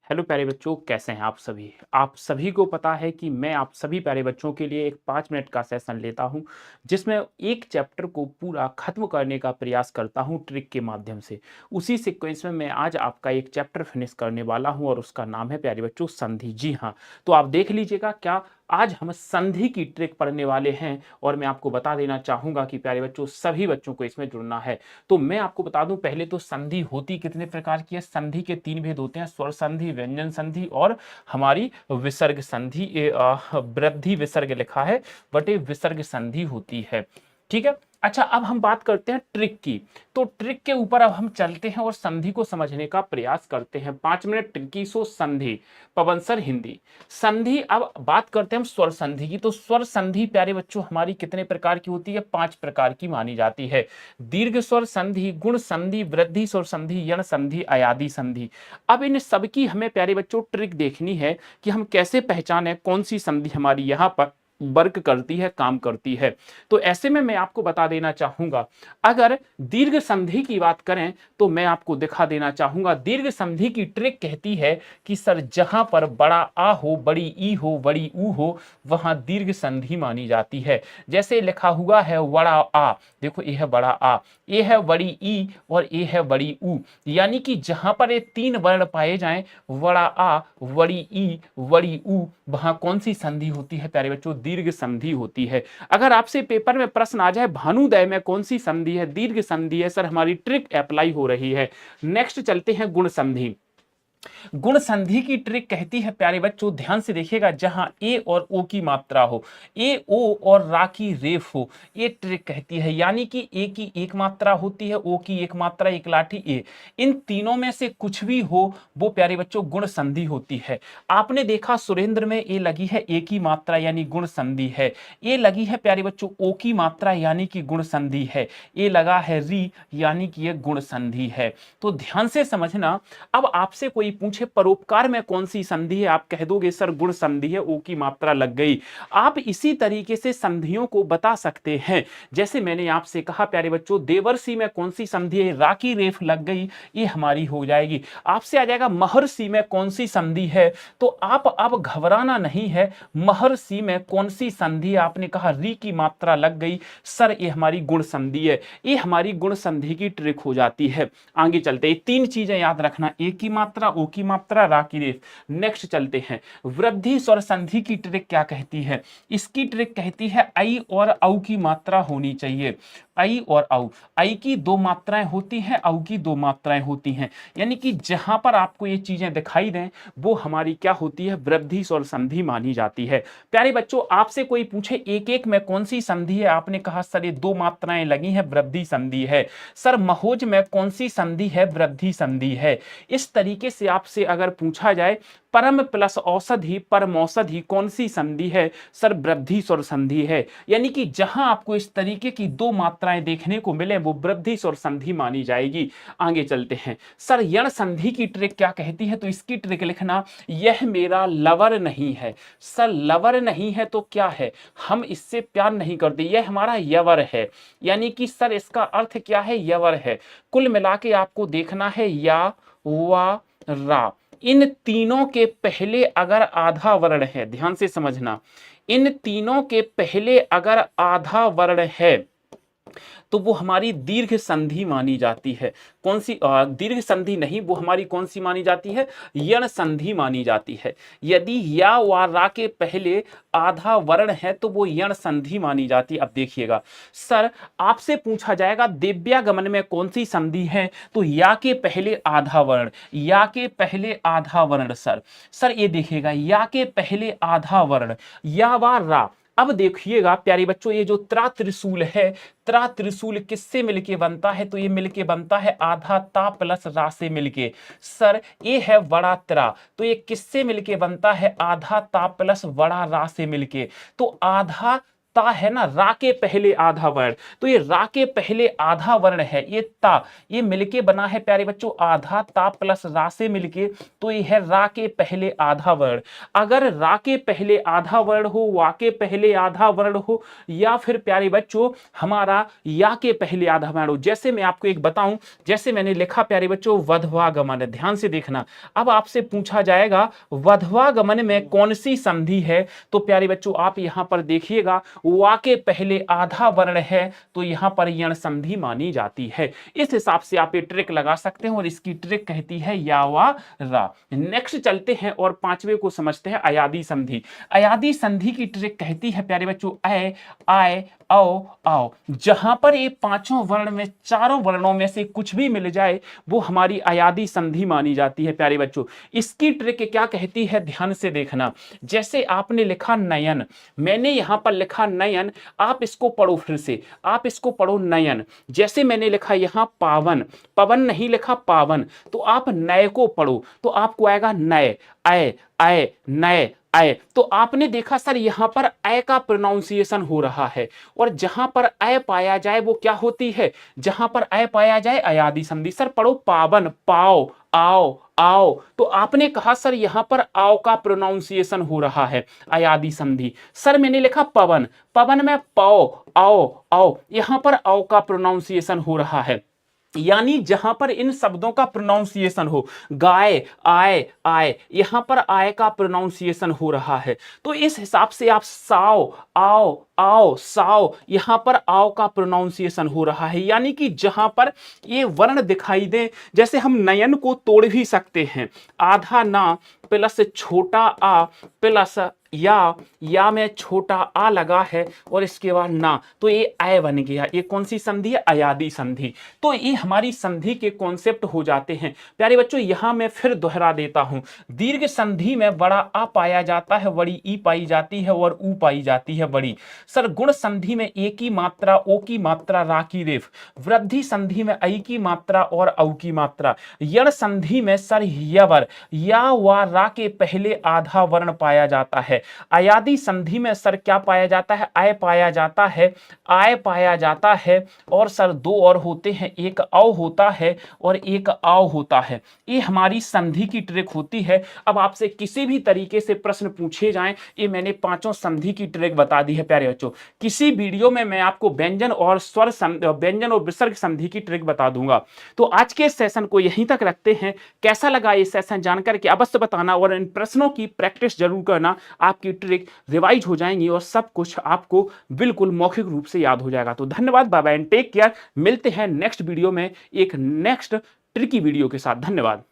Hello प्यारे बच्चों, कैसे हैं आप सभी। आप सभी को पता है कि मैं आप सभी प्यारे बच्चों के लिए एक 5 मिनट का सेशन लेता हूं, जिसमें एक चैप्टर को पूरा खत्म करने का प्रयास करता हूं ट्रिक के माध्यम से। उसी सीक्वेंस में मैं आज आपका एक चैप्टर फिनिश करने वाला हूं और उसका नाम है प्यारे बच्चों संधि। जी हाँ, तो आप देख लीजिएगा, क्या आज हम संधि की ट्रिक पढ़ने वाले हैं। और मैं आपको बता देना चाहूंगा कि प्यारे बच्चों सभी बच्चों को इसमें जुड़ना है। तो मैं आपको बता दूं, पहले तो संधि होती कितने प्रकार की है। संधि के 3 भेद होते हैं: स्वर संधि, व्यंजन संधि और हमारी विसर्ग संधि। वृद्धि विसर्ग लिखा है, बट ये विसर्ग संधि होती है। ठीक है। अच्छा, अब हम बात करते हैं ट्रिक की। तो ट्रिक के ऊपर अब हम चलते हैं और संधि को समझने का प्रयास करते हैं। 5 मिनट ट्रिक की। सो संधि, पवन सर हिंदी संधि। अब बात करते हैं हम स्वर संधि की। तो स्वर संधि प्यारे बच्चों हमारी कितने प्रकार की होती है? 5 प्रकार की मानी जाती है: दीर्घ स्वर संधि, गुण संधि, वृद्धि स्वर संधि, यण संधि, अयादि संधि। अब इन सबकी हमें प्यारे बच्चों ट्रिक देखनी है कि हम कैसे पहचाने कौन सी संधि हमारी यहां पर वर्क करती है, काम करती है। तो ऐसे में मैं आपको बता देना चाहूंगा, अगर दीर्घ संधि की बात करें तो मैं आपको दिखा देना चाहूंगा। दीर्घ संधि की ट्रिक कहती है कि सर जहां पर बड़ा आ हो, बड़ी ई हो, बड़ी ऊ हो, वहां दीर्घ संधि मानी जाती है। जैसे लिखा हुआ है बड़ा आ, देखो ये है बड़ा आ, ये है बड़ी ई और ये है बड़ी ऊ। यानी कि जहां पर ये 3 वर्ण पाए जाएं, बड़ा आ, बड़ी ई, बड़ी ऊ, वहां कौन सी संधि होती है प्यारे बच्चों? दीर्घ संधि होती है। अगर आपसे पेपर में प्रश्न आ जाए भानुदय में कौन सी संधि है? दीर्घ संधि है सर, हमारी ट्रिक अप्लाई हो रही है। नेक्स्ट चलते हैं गुण संधि। गुण संधि की ट्रिक कहती है प्यारे बच्चों, ध्यान से देखिएगा, जहां ए और ओ की मात्रा हो, ए ओ और रा की रेफ हो, ये ट्रिक कहती है। यानी कि ए की एक मात्रा होती है, ओ की एक मात्रा, एक लाठी ए, इन तीनों में से कुछ भी हो वो प्यारे बच्चों गुण संधि होती है। आपने देखा सुरेंद्र में ए लगी है ए की मात्रा यानी गुण संधि है, ए लगी है प्यारे बच्चों ओ की मात्रा यानी कि गुण संधि है, ए लगा है री यानी कि यह गुण संधि है। तो ध्यान से समझना। अब आपसे कोई पूछे परोपकार में कौन सी संधि है, आप कह दोगे सर गुण संधि है, ओ की मात्रा लग गई। आप इसी तरीके से संधियों को बता सकते हैं। जैसे मैंने आपसे कहा प्यारे बच्चों, देवर्षि में कौन सी संधि है? रा की रेफ लग गई, ये हमारी हो जाएगी। आपसे आ जाएगा महर्षि में कौन सी संधि है, तो आप अब घबराना नहीं है। महर्षि में कौन सी संधि है? आपने कहा री की मात्रा लग गई, सर ये हमारी गुण संधि है। ये हमारी गुण संधि की ट्रिक हो जाती है। आगे चलते हैं, 3 चीजें याद रखना: ए की मात्रा, ओ की मात्रा, रा की रेफ। नेक्स्ट चलते हैं, वृद्धि स्वर संधि की ट्रिक क्या कहती है? इसकी ट्रिक कहती है आई और औ की मात्रा होनी चाहिए। आई और औ, आई की 2 मात्राएं होती हैं, औ की 2 मात्राएं होती हैं। यानी कि जहां पर आपको ये चीजें दिखाई दें वो हमारी क्या होती है? वृद्धि स्वर संधि मानी जाती है। प्यारे बच्चों, आपसे कोई पूछे एक एक में कौन सी संधि है, आपने कहा सर ये 2 मात्राएं लगी हैं, वृद्धि संधि है। सर महोज में कौन सी संधि है? वृद्धि संधि है। इस तरीके से आपसे अगर पूछा जाए परम प्लस औषधि, परमौषधि कौन सी संधि है? सर वृद्धि स्वर संधि है। यानी कि जहां आपको इस तरीके की 2 मात्राएं देखने को मिले वो वृद्धि स्वर संधि मानी जाएगी। आगे चलते हैं, सर यण संधि की ट्रिक क्या कहती है? तो इसकी ट्रिक लिखना, यह मेरा लवर नहीं है। सर लवर नहीं है तो क्या है? हम इससे प्यार नहीं करते, यह हमारा यवर है। यानी कि सर इसका अर्थ क्या है? यवर है। कुल मिला के आपको देखना है या, वा, रा, इन तीनों के पहले अगर आधा वर्ण है, ध्यान से समझना, इन तीनों के पहले अगर आधा वर्ण है तो वो हमारी दीर्घ संधि मानी जाती है। कौन सी? दीर्घ संधि नहीं, वो हमारी कौन सी मानी जाती है? यण संधि मानी जाती है। यदि या व रा के पहले आधा वर्ण है तो वो यण संधि मानी जाती है। अब देखिएगा, सर आपसे पूछा जाएगा दिव्यागमन में कौन सी संधि है, तो या के पहले आधा वर्ण, या के पहले आधा वर्ण। सर ये देखिएगा, या के पहले आधा वर्ण, या व रा। अब देखिएगा प्यारे बच्चों, ये जो त्रा त्रिशूल है, त्रा त्रिशूल किससे मिलके बनता है? तो ये मिलके बनता है आधा ता प्लस रा से मिलके। सर ये है बड़ा त्रा, तो ये किससे मिलके बनता है? आधा ता प्लस बड़ा रा से मिलके। तो आधा ता है ना, रा के पहले आधा वर्ण, तो ये रा के पहले आधा वर्ण है ये ता, ये मिलके बना है प्यारे बच्चों आधा ता प्लस रा से मिलके, तो ये है रा के पहले आधा वर्ण। अगर रा के पहले आधा वर्ण हो, वा के पहले आधा वर्ण हो, या फिर प्यारे बच्चों हमारा या के पहले आधा वर्ण हो, जैसे मैं आपको एक बताऊं, जैसे मैंने लिखा प्यारे बच्चों वधवागमन, ध्यान से देखना। अब आपसे पूछा जाएगा वधवागमन में कौन सी संधि है, तो प्यारे बच्चों आप यहां पर देखिएगा वा के पहले आधा वर्ण है, तो यहां पर यण संधि मानी जाती है। इस हिसाब से आप ये ट्रिक लगा सकते हैं और इसकी ट्रिक कहती है या वा रा। नेक्स्ट चलते हैं और पांचवे को समझते हैं अयादी संधि। अयादी संधि की ट्रिक कहती है प्यारे बच्चों ऐ आए आओ आओ, जहां पर ये पांचों वर्ण में चारों वर्णों में से कुछ भी मिल जाए वो हमारी अयादी संधि मानी जाती है प्यारे बच्चों। इसकी ट्रिक क्या कहती है, ध्यान से देखना। जैसे आपने लिखा नयन, मैंने यहां पर लिखा नयन, आप इसको पढ़ो फिर से, आप इसको पढ़ो नयन। जैसे मैंने लिखा यहां पावन, पवन नहीं लिखा पावन, तो आप नए को पढ़ो तो आपको आएगा नए, आए आए नए आए। तो आपने देखा सर यहां पर अय का प्रोनाउंसिएशन हो रहा है, और जहां पर अय पाया जाए वो क्या होती है, जहां पर अय पाया जाए अयादी संधि। सर पढ़ो पावन, पाओ, आओ आओ, तो आपने कहा सर यहां पर आओ का प्रोनाउंसिएशन हो रहा है, अयादी संधि। सर मैंने लिखा पवन, पवन में पाओ, आओ आओ, यहां पर आओ का प्रोनाउंसिएशन हो रहा है। यानी जहां पर इन शब्दों का प्रोनाउंसिएशन हो, गाय आए आए, यहां पर आए का प्रोनाउंसिएशन हो रहा है, तो इस हिसाब से आप साओ आओ आओ साओ, यहां पर आओ का प्रोनाउंसिएशन हो रहा है। यानी कि जहां पर ये वर्ण दिखाई दे, जैसे हम नयन को तोड़ भी सकते हैं, आधा ना प्लस छोटा आ प्लस या में छोटा आ लगा है और इसके बाद ना, तो ये आय बन गया। ये कौन सी संधि है, अयादी संधि। तो ये हमारी संधि के कॉन्सेप्ट हो जाते हैं प्यारे बच्चों। यहां मैं फिर दोहरा देता हूं, दीर्घ संधि में बड़ा आ पाया जाता है, बड़ी ई पाई जाती है और ऊ पाई जाती है बड़ी। सर गुण संधि में ए की मात्रा ओ की मात्रा रा की रेफ, वृद्धि संधि में ऐ की मात्रा और औ की मात्रा, यण संधि में सर यवर या व रा के पहले आधा वर्ण पाया जाता है। अयादी संधि में सर क्या पाया जाता है, आय पाया जाता है, आय पाया जाता है, और सर दो और होते हैं, एक औ होता है और एक आओ होता है। ये हमारी संधि की ट्रिक होती है। अब आपसे किसी भी तरीके से प्रश्न पूछे जाएं, ये मैंने पांचों संधि की ट्रिक बता दी है प्यारे बच्चों। किसी वीडियो में मैं आपको व्यंजन और स्वर व्यंजन और विसर्ग संधि की ट्रिक बता दूंगा। तो आज के सेशन को यहीं तक रखते हैं। कैसा लगा ये सेशन जानकर के अवश्य बताना, और इन प्रश्नों की प्रैक्टिस जरूर करना, आपकी ट्रिक रिवाइज हो जाएंगी और सब कुछ आपको बिल्कुल मौखिक रूप से याद हो जाएगा। तो धन्यवाद, bye bye and take care. मिलते हैं नेक्स्ट वीडियो में एक नेक्स्ट ट्रिकी वीडियो के साथ। धन्यवाद।